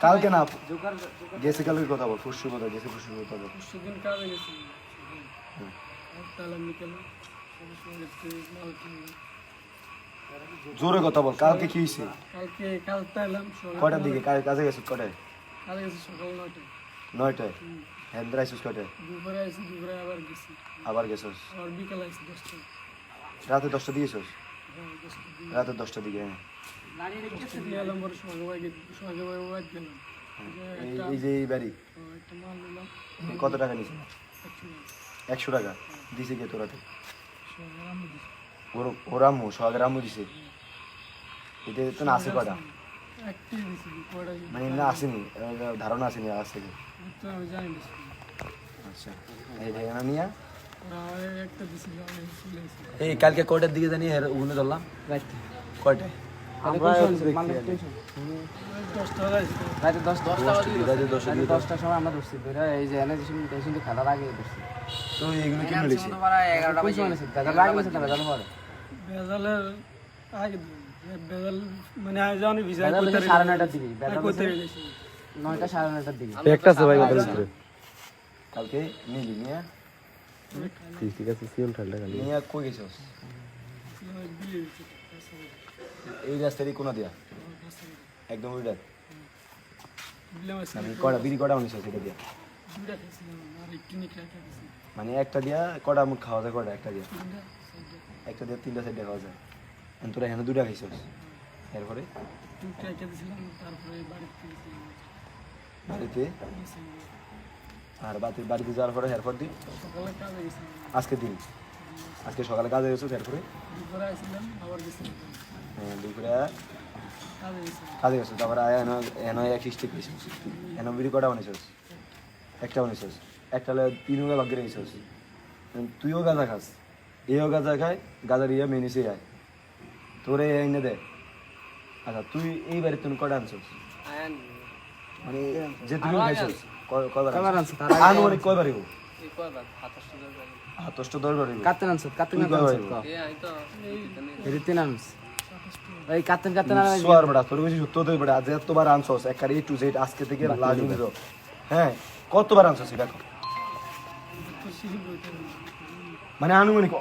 কালকে না গেছে কালকে কথা বল পরশুর কথা গেছে পরশুর কথা বল পরশুদিন কাজে গেছি তাহলে বিকেলে জোরে কথা বল কালকে কি হয়েছে কালকে এলাম কয়টার দিকে কাজে গেছিস কয়টায় কাজে গেছি সকাল 9টায় হেন্দ্রা আইসিস কয়টায় দুপুরে আইসি দুপুরে আবার গেছি আবার গেছিস আবার বিকেল আইসি 10টায় রাতে 10টা দিয়েছিস রাতে 10টার দিকে এলাম বড় সঙ্গে গেলাম এই যে এই বাড়ি একটা মাল নিলাম কত টাকা নিয়েছিল 100 টাকা দিছে কে তোরাতে ওর আম্মু সোহাগের আম্মু দিছে এটা তো না আছে কটা মানে না আসেনি ধারণা আসেনি আজ থেকে আচ্ছা এই ঠিকানা নিয়ে এই কালকে কয়টার দিকে জানি ওখানে ধরলাম কয়টায় রাতে 10টার সময় আমরা ধরছি এই যে খেলার আগে ধরছি তো এইগুলো কি মিলেছে বেজালের আগে বেজাল মানে আয়োজনে ভিজা 9:30টার দিকে 9টা 9:30টার দিকে একটা আছে ভাই ওদের ভিতরে কালকে নিলি নিয়ে ঠিক আছে সিএম ঠান্ডা খালি নিয়ে কই গেছস এই রাস্তারই কোনা দিয়া একদম ওইটা আমি কড়া বিড়ি কড়া অনেক সেটা দিয়া মানে একটা দিয়া কড়া মুখ খাওয়া যায় কড়া একটা দিয়া 3টা সাইডে খাওয়া যায় তোরা এখানে 2টা খাইছস এরপরে বাড়িতে আর বাড়িতে যাওয়ার পরে এরপর দিন আজকে সকালে কাজে গেছিস এরপরে হ্যাঁ দুপুরে কাজে গেছিস তারপরে এনে এক স্টিক গেছিস এনে বিড়ি কটা বানিয়েছিস একটা বানিয়েছিস একটা হলে 3 ভাগ করে গেছিস তুইও গাঁজা খাস এও গাঁজা খায় গাঁজার ইয়ে মেনিসে যায় তোরে এনে দে আচ্ছা তুই এই বাড়িতে তুমি কটা আনছিস মানে যে তুমি খাইছিস কয়বার আনছিস আনুমানিক কয়বার হইব হাতষ্ট 10 বার হইব কাতেন আনছিস এই তিন আনছিস এই কাতেন সোয়ার বড়া তোর বেশি সত্য দই বড়া আজ এতবার আনছস একবারে A to Z আজকে থেকে লাগবে হ্যাঁ কতবার আনছস এটা মানে আনুমানিক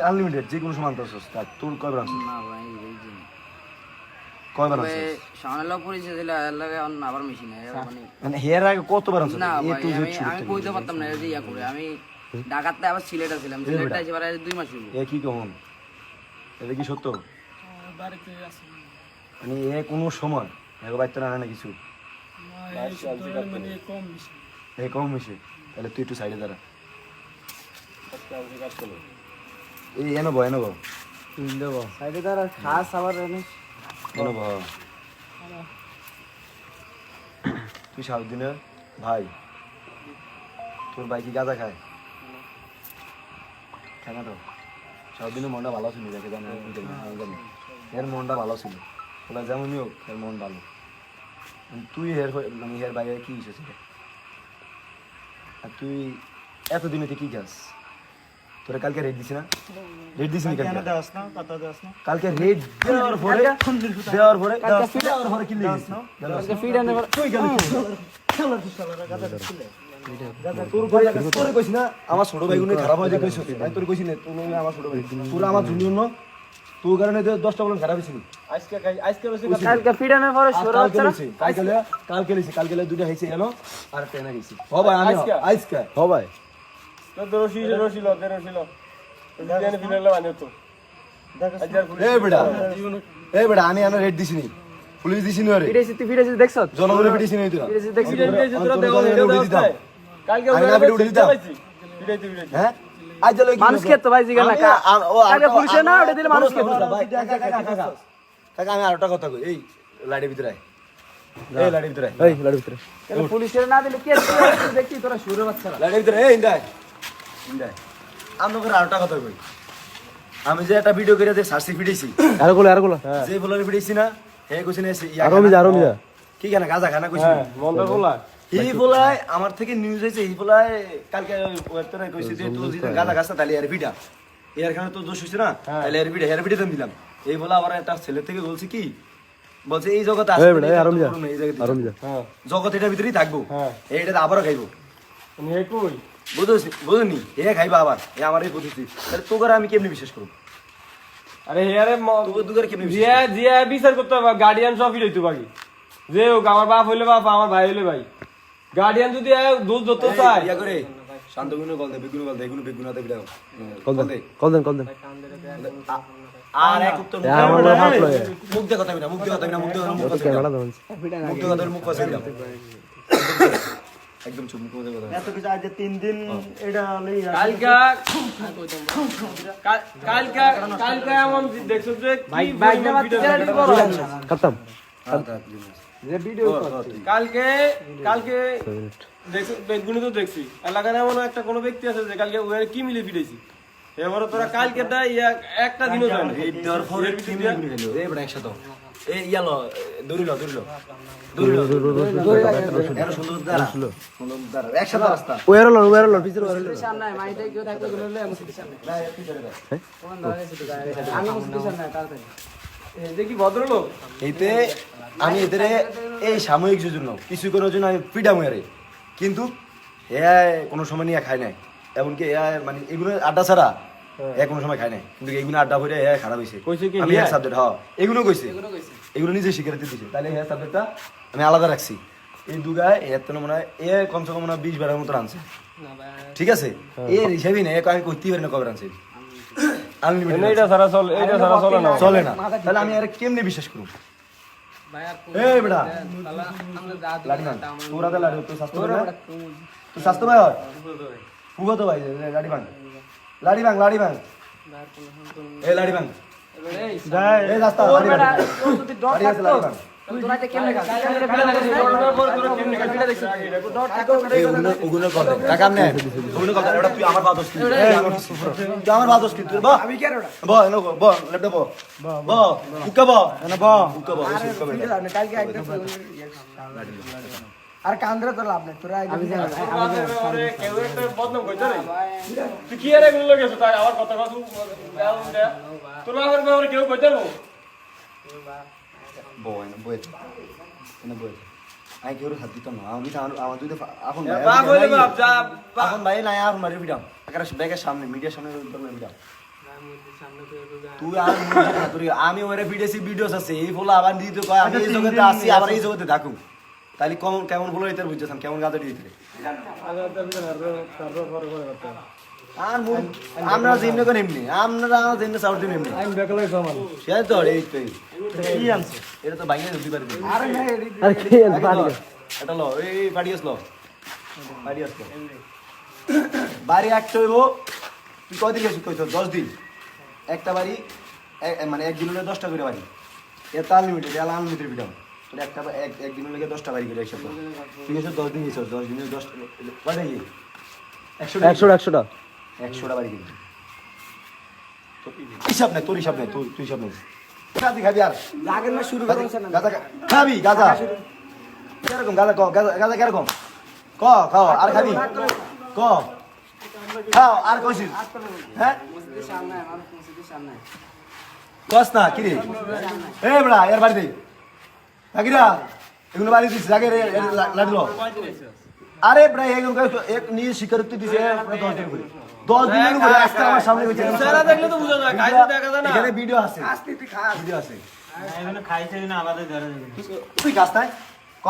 আনলিমিটেড যে কোনো সময় আনছস তোর কয়বার আনছস না ভাই এই যে কয়বার আনছস সামনে পরিচয় দিলে লাগে আবার মেশিন মানে হেয়ার আগে কতবার আনছস না আমি কইতে পারতাম না এই ইয়া করে আমি ঢাকাতে আবার সিলেট ছিলাম সিলেটে এসে বারে 2 মাস হলো এ কি কমন এটা কি সত্য বাড়িতে আছে মানে এ কোনো সময় এগো বাইতে না না কিছু মানে কম বেশি এই কম বেশি তাহলে তুই একটু সাইডে দাঁড়া এই এনো বো তুই দেবো সাইডে দাঁড়া খাস আবার এনো বো তুই সারাদিনে ভাই তোর ভাই কি গাঁজা খায় কেন তো সারাদিনে মনটা ভালো ছিল দেখে জানি এর মনটা ভালো ছিল ওরা যেমনই হোক এর মন ভালো তুই মানে এর বাইরে কি এসেছিল আর তুই এতদিনে তুই কি খাস তোরা কালকে রেট দিছি না রেট দিছি না কালকে রেট দেওয়ার পরে কি লিখিস কালকে ফিড আনে তুই গেলি তোর কইছ না আমার ছোট ভাই গুলো খারাপ হয়ে কইছ ভাই তোর কইছ না তুমি আমার ছোট ভাই পুরো আমার জুনিয়র ন তোর কারণে 10টা বলন খারাপ হইছিল কালকে ফিড আনে পরে শুরু হচ্ছে কালকে 2টা হইছে এলো আর ট্রেনে গেছি ও ভাই আমি আজকে ও ভাই এ বেটা আমি আনা রেট দিছি নি পুলিশ দিছি নি আরে ফিডেছি দেখছ জনগণের পিটিছি নি তুই দেখছি কালকে আমি উঠে দিতাম হ্যাঁ আজ চলো মানুষ কে তো ভাই জিগা না কালকে পুলিশে না ওটা দিলে মানুষ কে ভাই কাকা আমি আরেকটা কথা কই এই লাইটের ভিতরে এই লাইটের ভিতরে এই লাড়ু ভিতরে পুলিশে না দিলে কে দেখি তোরা শুরু বাচ্চারা লাইটের ভিতরে এই ইন্দাই আমরা আরেকটা কথা কই আমি যে একটা ভিডিও করে সার্সি ফিডেছি আর গুলো যে বলার ফিডেছি না হে কইছ না আরো যা কি কেন গাজা খানা কইছ মন্দ বলা এই বলায় আমার থেকে নিউজ হইছে এই বলায় কালকে ওরতনে কইছে যে তুই যদি গাজা গাছটা তাহলে এর ভিডিও এর কারণে তো দোষ হইছে না তাহলে এর ভিডিও দাম দিলাম এই বলে আবার একটা ছেলে থেকে বলছি কি বলছে এই জগতে এই আসবে বেটা, এই আরাম যা। এই জগতে আরাম যা। হ্যাঁ জগৎ এটার ভিতরেই থাকবো হ্যাঁ এইটাতে আবারও খাইবো নিয়ে কই বুঝুনি এ খাইবা আবার এ আমার এই পদ্ধতি তাহলে তোকে আমি কেমনি বিশ্বাস করবো আরে হেয়ারে তোকে কেমনি বিশ্বাস জিয়া জিয়া বিচার করতে হবে গার্ডিয়ান সবই রইতো বাকি যে হোক আমার বাপ হইলে বাপ আমার ভাই হইলে ভাই গার্ডিয়ান যদি দোষ ধরতে চায় ইয়া করে শান্তগুণ কল দে বেগুন কল দে এগুলো বেগুন হাতে বিড়াও কল দেন কল দেন আর এক উত্তর এ আমার বড় হাত লয় মুখ দিয়ে কথা বিনা মুখ দিয়ে কথা বিনা মুখ দিয়ে কথা মুখ ক্যামেরা দেন দিয়ে কথা মুখ পাশে দাও একদম চুপ মুখ দিয়ে কথা এত কিছু আজ 3 দিন এটা লই কালকা এমন দেখছো যে বাইক না খতম যে ভিডিও কালকে দেখছো বেগুনি তো দেখছি এলাকার এমন একটা কোনো ব্যক্তি আছে যে কালকে ওয়ার কি মিলে ফিরেছি এবারে তোরা কালকে দা একটা দিনও যায় না এই দেওয়ার পরে কি মিলে হলো এ বড় একসাথে এই ইয়ালো দৌড়িলো এর সুন্দর দ্বারা একসাথে রাস্তা ওয়ারলন পিছনে ওয়ারলন সামনে মাইতে কেউ থাকতে গেলে আমি সামনে না একটু ছেড়ে দাও কোন দাঁড়ায় আমি মুসলিম সামনে তাড়াতাড়ি দেখি ভদ্রলোক এইতে আমি এদের এই সাময়িক জন্য কিছু করার জন্য আমি ফ্রিডাম হয়ে কিন্তু এ কোনো সময় নিয়ে খায় নাই এমনকি এ মানে এগুলো আড্ডা ছাড়া এ কোনো সময় খায় নাই কিন্তু এইগুলো আড্ডা করে এ খারাপ হয়েছে আমি এর সাবজেক্ট হ্যাঁ এগুলো কইছে এগুলো নিজে স্বীকারোক্তি দিছে তাহলে এর সাবজেক্টটা আমি আলাদা রাখছি এই দুগায় এর তো মনে হয় এ কমসে কম 20 বারের মতো আনছে ঠিক আছে এর হিসাবই না আমি করতেই পারি না কবে আনছে আনলিমিটেড এটা সারা চলে না চলে না তাহলে আমি আর কেমনে বিশ্বাস করব এই বেটা লাড়ি না তোরা তো লাড়ি তো স্বাস্থ্য ভাই তো স্বাস্থ্য ভাই হয় পুগো তো ভাই লাড়ি ভাঙ লাড়ি ভাঙ এই লাড়ি ভাঙ এই রাস্তা লাড়ি ভাঙ যদি ডর থাকতো তুই তোরাতে কেমনে গা ওগুলো কর টাকা নেই ওগুলো কর ওটা তুই আমার বাদস কি তুই আমার বাদস কি তুই বা আমি কি আর ওটা বা এনো বা লেপটা বা উকা বা এনা বা উকা বা কালকে একদম আর কান্দ্রা তো লাভ নাই তোরা আমি কেউ একটা বদনাম কইতো রে তুই কি আরে গুলো গেছ তাই আমার কথা কথা তোরা আর কেউ কইতো না বয় না বয় না বয় আই কেউ হাত দিত না আমি আমার যদি এখন বাপ হইলে বাপ যা এখন ভাই না আর মারি ভিডিও আকার ব্যাগের সামনে মিডিয়ার সামনে ভিডিও তুই আর তুই আমি ওরে ভিডিওস আছে এই বলে আবার দিতে কয় আমি এই জগতে আছি আবার এই জগতে থাকুম তাইলে কেমন বলে এটা বুঝছেন কেমন গাদা দিতে আর আমরা যেমনি কোন এমনি আমরা যেমনি সাউথ দিন এমনি আমি বেকলাই সমান সে তো এই তো কি আনছে এটা তো বাইরে দিতে পারবি আরে না আর কি পানি এটা লো এই পাডিয়াস লো বাড়ি একটা হইব তুই কদিন গেছিস কইছ 10 দিন একটা বাড়ি মানে এক দিনে 10টা করে বাড়ি এটা আনলিমিটেড এটা আনলিমিটেড ভিডিও মানে একটা এক দিনের লেগে 10টা বাড়ি করে একসাথে তুই গেছিস 10 দিন গেছিস 10 দিনে 10 কয়টা কি 100টা 100টা বাড়ি কিনবি হিসাব নাই তোর হিসাব নাই তুই হিসাব নাই খাবি আর আগের না শুরু করেছে না গাজা খাবি গাজা কিরকম গাজা গাজা কিরকম খাও আর খাবি খাও আর কইছিস হ্যাঁ মসজিদের সামনে আমার মসজিদের সামনে কস না কি রে এ বড়া এর বাড়ি দে থাকিরা এগুলো বাড়ি দিছিস আগে লাগলো আরে বড়া এগুলো এক নিয়ে স্বীকারোক্তি দিছে 10 দিন করে 10 দিন করে আজকে আমার সামনে হইছে সারা দেখলে তো বুঝা যায় গাইতে দেখা যায় না এখানে ভিডিও আছে আস্তে তুই খা ভিডিও আছে এখানে খাইছে না আলাদা ধরে তুই গাছটাই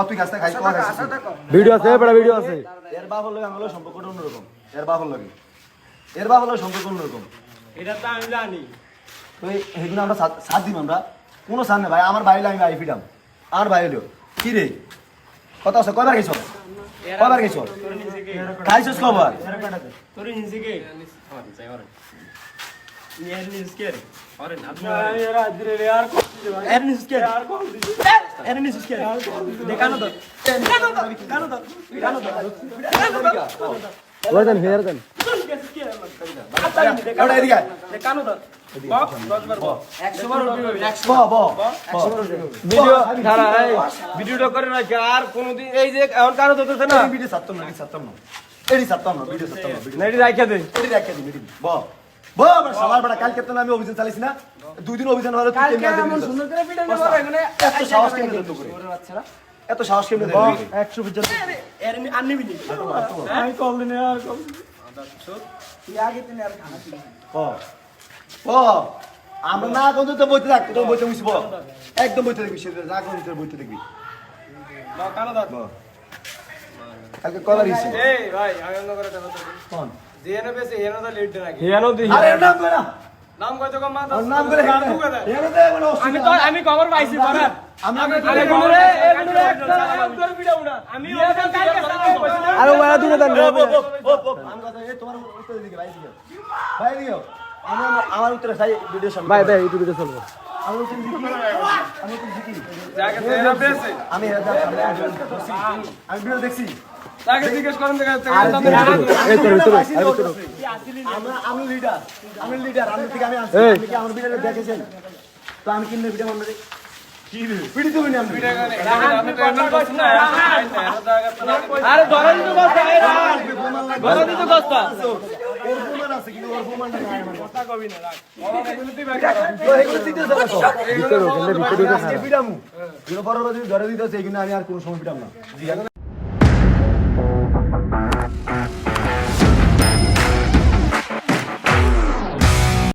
তুই গাছটা খাইছ ভিডিও আছে বড় ভিডিও আছে এর বাপ হলো আমার সম্পর্কটা অন্যরকম এর বাপ হলো সম্পর্ক অন্যরকম এটা তো আমি জানি তো এইগুলো আমরা সাথ দিব আমরা কোনো সাথ নেই ভাই আমার ভাই হলো আমি ভাই ফিডাম আমার ভাই হলো কি রে কথা আছে কয়বার গেছ খাইছস কবার তোর হিন্সি কে নিয়ার নিস কে আরে না এরা ধীরে রে আর এর নিস কে এর নিস কে দেখানো তো ওই দেন হেয়ার দেন এবার এদিকে দেখানো তো বাপ 10 বার বাপ 100 বার উঠবে 100 ব ভিডিও খারা এই ভিডিওটা করে না আর কোনদিন এই যে এখন কারো ধরতেছে না ভিডিও সাততাম না ভিডিও সাততাম না ভিডিও না এটি রাইখা দে এটি দেখে দি ব বাবা শালার বড় কালকে তো আমি অভিযান চালিয়েছি না 2 দিন অভিযান হলো তুই কালকে কেমনে এমন সুন্দর করে পিটাই নেবো এখানে এত সাহস কেমনে দিল তোকে ওরে বাচ্চারা এত সাহস কেমনে দিল 100 পর্যন্ত এর আননিবি নি আমি কল দিনে আর কল তুই আগে তিনি আর খানা ছিল ও আমরা না কোন তো বইতে থাক তোর বইতে মিশবো একদম বইতে দেখবি সে না কোন তোর বইতে দেখবি না কানা দাও কালকে কলার ইসে এই ভাই আনন্দ করে দেখো তো কোন জেনে বেশি হেনো তো লেট নাকি হিয়ানো দি আরে নাম করে নাম কত কম মা ওর নাম করে এনে দে মানে আমি খবর পাইছি পরে আমি আরে গুনুরে একটা তোর ভিডিও না আমি ওখানে কালকে সারা আরে ওরা দূরে দেন আমি কথা এই তোমার উত্তর দিকে ভাই দিও ভাই দিও আমি আমার উত্তরে চাই ভিডিও সামনে ভাই ভাই ইউটিউবে চলবো আমি উত্তর দিকি আমি উত্তর দিকি জায়গা দেনা বেশি আমি ভিডিও দেখছি তাকে জিজ্ঞেস করেন দেখা এই তোর ভিতরে আর ভিতরে আমি লিডার আমি থেকে আমি আনছি এই। আমি কি আমার ভিডিও দেখেছেন তো আমি কিনলে ভিডিও বানাবো কি ভিডিও তুমি না ভিডিও আরে ধরেন তো বস্তা ধরেন তো বস্তা ওর প্রমাণ আছে কিন্তু ওর প্রমাণ নাই আমার কথা কবি না রাখ তো এগুলো দিতে যাবে তো ভিতরে ওখানে ভিতরে আজকে পিটামু যেন বড় বড় যদি ধরে দিতেছে এগুলো আমি আর কোনো সময় পিটাম না